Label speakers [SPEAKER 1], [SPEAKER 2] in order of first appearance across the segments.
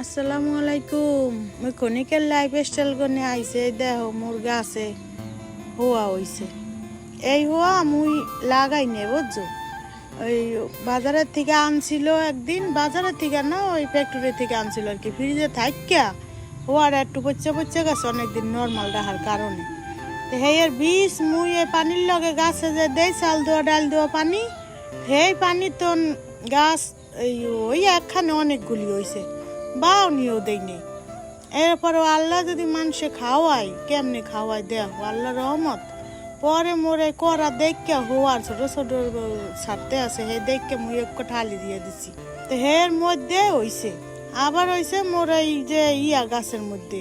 [SPEAKER 1] আসসালামু আলাইকুম। মুই ক্ষণিকের লাইফ স্টাইল করে আইছে দেখো মোর গাছে হোয়া হইছে। এই হোয়া মুই লাগাই নে বুঝছো। ওই বাজারের থেকে আনছিল একদিন, বাজারের থেকে না ওই ফ্যাক্টরি থেকে আনছিল আর কি। ফ্রিজে থাকিয়া হোয়ার একটু পচে পচে গেছে অনেকদিন নর্মাল রাখার কারণে। তো হেয়ের বিষ মুই এই পানির লগে গাছে যে দেই চাল দেওয়া ডাল দেওয়া পানি, সেই পানি তো গাছ ওই একখানে অনেকগুলি হয়েছে, বাও নিয়েও দেই নেই। এরপরে আল্লাহ যদি মানুষে খাওয়াই, কেমনি খাওয়াই দেখো আল্লাহ রহমত। পরে মোরে করা দেখে হওয়ার ছোট ছোট ছাড়তে আছে, হে দেখে মুই এক ঠালি দিয়ে দিছি। তো হের মধ্যে হইছে আবার হইছে মোর এই যে ইয়া গাছের মধ্যে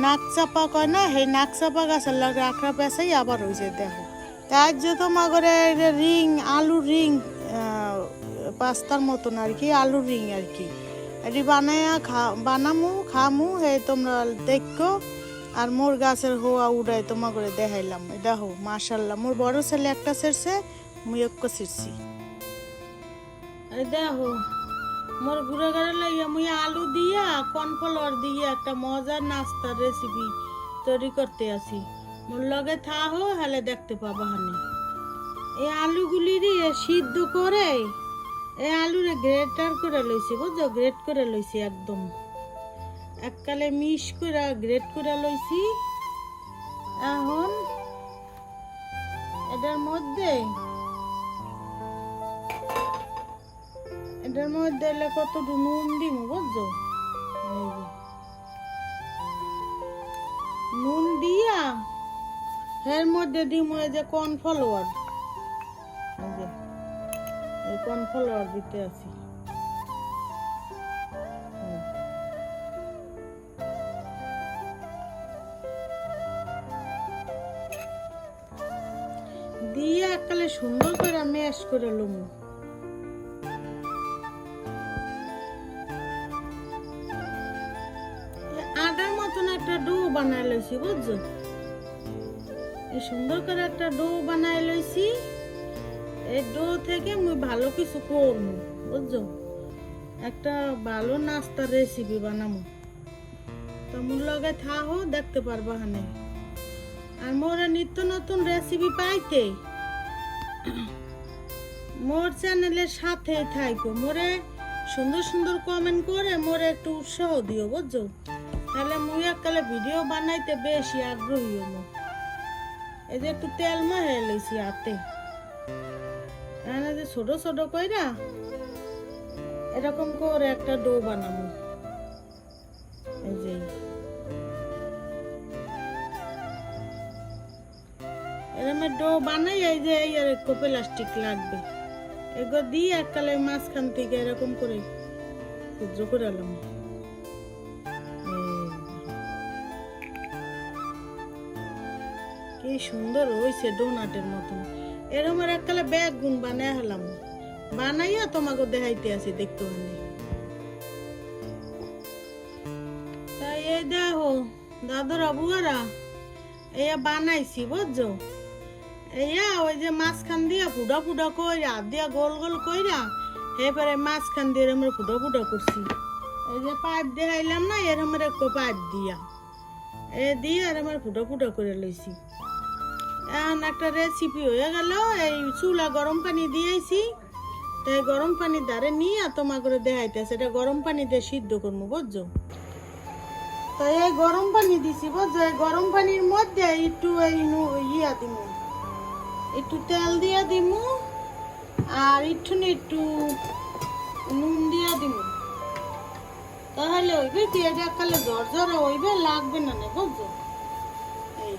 [SPEAKER 1] নাক চাপা কয় না, সেই নাক চাপা গাছের লাগে আখড়া পেঁচাই আবার হইছে দেখো। তার যে তোমার ঘরে রিং আলু রিং পাস্তার মতন আর কি, আলু রিং আর কি, এটি বানাইয়া বানামু খামু। হে তোমরা দেখো। আর মোর গাছের হোয়া উড়াই তোমার করে দেখাইলাম। দেখো মাশাল্লাহ মোর বড় ছেলে একটা ছেড়ছে, মুই একটা ছিড়ছি। দেখো মোর ঘুরে ঘুরে লাইয়া মুই আলু দিয়া কর্নফ্লাওয়ার দিয়ে একটা মজার নাস্তার রেসিপি তৈরি করতে আছি। মোর লগে থাহো, হেলে দেখতে পাবা হানি। এই আলুগুলিরই সিদ্ধ করে এই আলুরে গ্রেটার করে লইছি বুঝছো, গ্রেট করে লইছি একদম এককালে মিশ করে গ্রেট করে লইছি। এখন এটার মধ্যে কত নুন দিব বুঝছো। নুন দিয়া এর মধ্যে দিব এই যে কর্নফ্লাওয়ার, এই কর্নফ্লাওয়ার দিতে আছি। দিয়ে এককালে সুন্দর করে ম্যাশ করে লমু। আটার মতন একটা ডো বানাই লইছি বুঝছো। এই সুন্দর করে একটা ডো বানাই লইছি। এই ডো থেকে মুই ভালো কিছু করবো বুঝছো, একটা ভালো নাস্তার রেসিপি বানাবো। তো মোর লগে থাকো, দেখতে পারবা হানে। আর মোরে নিত্য নতুন রেসিপি পাইতে মোর চ্যানেলের সাথে থাকো। মোরে সুন্দর সুন্দর কমেন্ট করে মোরে একটু উৎসাহ দিও বুঝছো, তাহলে মুই এককালে ভিডিও বানাইতে বেশি আগ্রহী হবো। এই যে একটু তেল মারে লইছি হাতে, যে ছোট ছোট কইরা এরকম করে একটা ডো বানাবো। এই যে এরকম ডো বানাই, এই যে আর একটু প্লাস্টিক লাগবে, এগুলো দিয়ে এককালে মাঝখান থেকে এরকম করে ছিদ্র করে এলাম। কি সুন্দর হয়েছে ডোনাটের মতন। এরকম এককালে ব্যাগ গুণ বানাই হলাম, বানাইয়া তোমাকে দেখাইতে আছি দেখতে পানি। তাই এই দেখো দাদুরা বুয়ারা এইয়া বানাইছি বুঝছো। এইয়া ওই যে মাঝখান দিয়া ফুটা ফুটা কইরা দিয়া গোল গোল কইরা এবারে মাঝখান দিয়ে আমরা ফুটা ফুটা করছি। এই যে পাইপ দেখাইলাম না, এরকম একটা পাইপ দিয়া এ দিয়ে আর আমার ফুটা ফুটা করে লইছি। এখন একটা রেসিপি হয়ে গেল। এই চুলা গরম পানি দিয়েছি, তাই গরম পানি ধারে নিয়ে তোমার করে দেখাইতেছে। এটা গরম পানি দিয়ে সিদ্ধ করবো বুঝছো। তাই এই গরম পানি দিছি বুঝছো। এই গরম পানির মধ্যে একটু এই ইয়া দিমু, একটু তেল দিয়া দিমু আর একটু নুন দিয়া দিমু। তাহলে হইবে কি এটা কালে ঝরঝরা হইবে, লাগবে না না বুঝছো। এই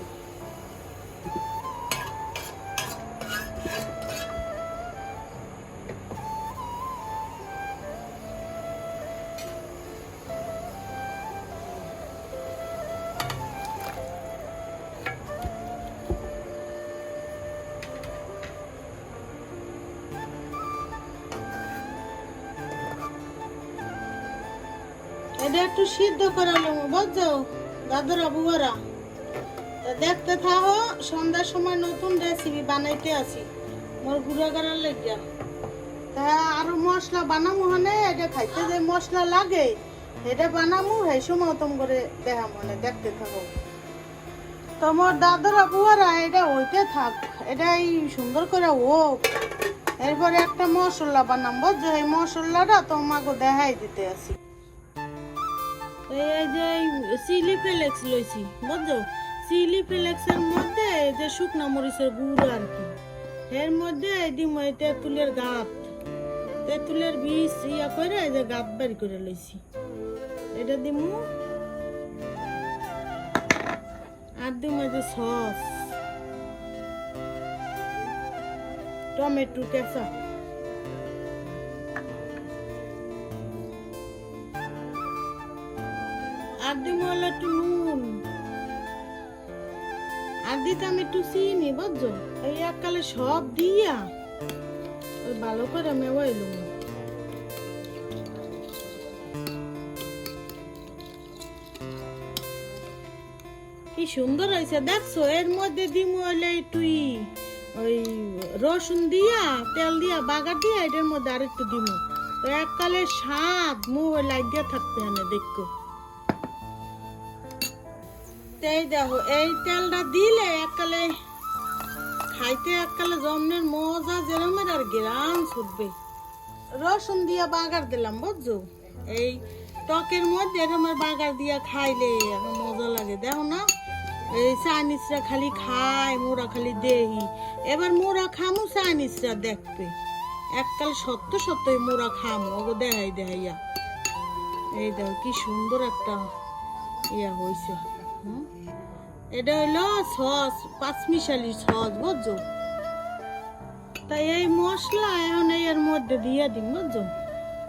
[SPEAKER 1] এটা একটু সিদ্ধ করালাম বুঝছো দাদুরা বুয়ারা। তা দেখতে থাকো, সন্ধ্যার সময় নতুন রেসিপি বানাইতে আছি মোর গুঁড়া করার লাগিয়া। তা আরো মশলা বানাবো, মানে এটা খাইতে যে মশলা লাগে এটা বানামু এই সময় তোম করে দেখা মনে দেখতে থাকো তোমার দাদারা বুয়ারা এটা হইতে থাক এটাই সুন্দর করে হোক এরপরে একটা মশলা বানাম বুঝছো এই মশলাটা তোমাকে দেখাই দিতে আসি এই যে চিলি ফ্লেক্স লইছি বুঝছো চিলি ফ্লেক্সের মধ্যে যে শুকনো মরিচের গুঁড়ো আর কি এর মধ্যে দিম তেঁতুলের গাঁত তেঁতুলের বীজ ইয়া করে যে গাঁত বের করে লইছি এটা দিমু আর দিমু যে সস টমেটো কেঁচা আর দিমু হলো একটু নুন আর দিতাম একটু চিনি বুঝছো এই এককালে সব দিয়া ওই ভালো করে মেওয়াইলুম কি সুন্দর হয়েছে দেখছো এর মধ্যে দিমু হলে তুই ওই রসুন দিয়া তেল দিয়া বাগার দিয়া এটার মধ্যে আর একটু দিমু তো এককালে স্বাদ মুখে লাগিয়ে থাকতে হয় না দেখো এই দেখো এই তেলটা দিলে এককালে খাইতে এককালে জমনের মজা যেরকম আর গ্রাম ছুটবে রসুন দিয়া বাগার দিলাম বুঝছো এই টকের মধ্যে এরকম বাগার দিয়া খাইলে এখন মজা লাগে দেখো না এই চাইনিজরা খালি খায় মোরা খালি দেহি এবার মোরা খামু চাইনিজরা দেখবে এককাল সত্য সত্যই মোরা খামু ওগো দেখাই দেখাইয়া এই দেখো কি সুন্দর একটা ইয়া হয়েছে এটা হইলো সস পাঁচমিশালি সস বুঝছো তাই এই মশলা এখন এর মধ্যে দিয়ে দিন বুঝছো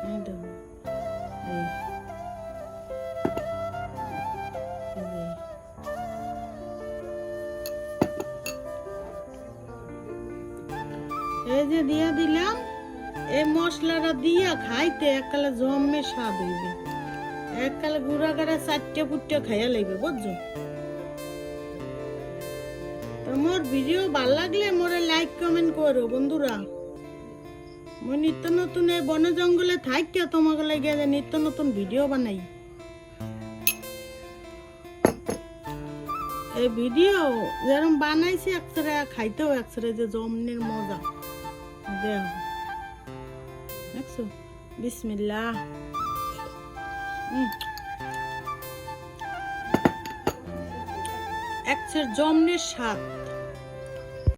[SPEAKER 1] এই দেখো এই যে দিয়া দিলাম এই মশলাটা দিয়া খাইতে এককালে জমে স্বাদ হইবে এককালে গুড়া গাড়া চারটে পুট্টে খাইয়া লাগবে বুঝছো মোর ভিডিও ভাল লাগলে মোরে লাইক কমেন্ট করো বন্ধুরা মই নিত্য নতুন এই বন জঙ্গলে থাকি তোমাকে লাগে নিত্য নতুন ভিডিও বানাই এই ভিডিও যেরকম বানাইছি একসাথে খাইতেও একসাথে যে জমনের মজা দেখছো বিসমিল্লাহ একসাথে জমনের স্বাদ